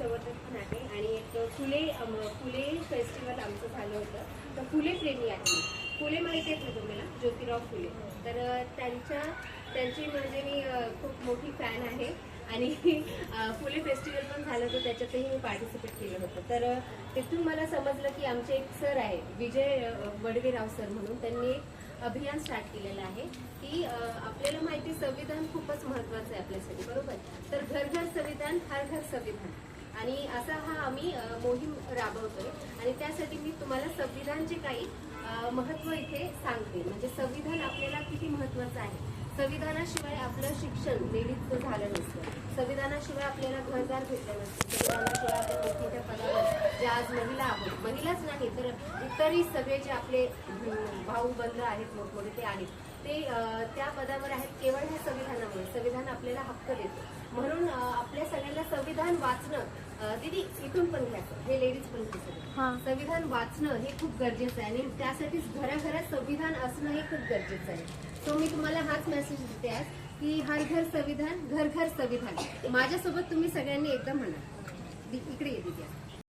संवर्धन पण आहे आणि एक फुले फेस्टिवल आमचं झालं होतं. तर फुले प्रेमी आहे. फुले माहिती आहेत ना तुम्हाला, ज्योतिराव फुले. तर त्यांची म्हणजे मी खूप मोठी फॅन आहे आणि फुले फेस्टिवल पण झालं होतं, त्याच्यातही मी पार्टिसिपेट केलं होतं. तर तिथून मला समजलं की आमचे एक सर आहे विजय वडवेराव सर म्हणून, त्यांनी एक अभियान स्टार्ट केलेलं आहे की आपल्याला माहिती संविधान खूपच महत्वाचं आहे आपल्यासाठी, बरोबर. तर घर घर संविधान हर घर संविधान आणि असा हा आम्ही मोहीम राबवतोय. आणि त्यासाठी मी तुम्हाला संविधानचे काही महत्व इथे सांगते. म्हणजे संविधान आपल्याला किती महत्वाचं आहे. संविधानाशिवाय आपलं शिक्षण लेडीजचं झालं नसतं. संविधानाशिवाय आपल्याला घरदार भेटलं नसतं. संविधानाशिवाय आपण मोठमोठ्या पदावर जे आज महिला आहोत, महिलाच नाही तर इतरही सगळे जे आपले भाऊ बंध आहेत मोठमोठे ते आहेत, ते त्या पदावर आहेत केवळ ह्या संविधानामुळे. संविधान आपल्याला हक्क देतो. म्हणून आपल्या सगळ्यांना संविधान वाचणं, दीदी इथून पण घ्यायचं, हे लेडीज पण घ्यायचं, संविधान वाचणं हे खूप गरजेचं आहे आणि त्यासाठीच घराघरात संविधान असणं हे खूप गरजेचं आहे. सो मी तुम्हाला हाच मेसेज देते आज की हर घर संविधान घर घर संविधान. माझ्यासोबत तुम्ही सगळ्यांनी एकदा म्हणा. इकडे ये दीदी.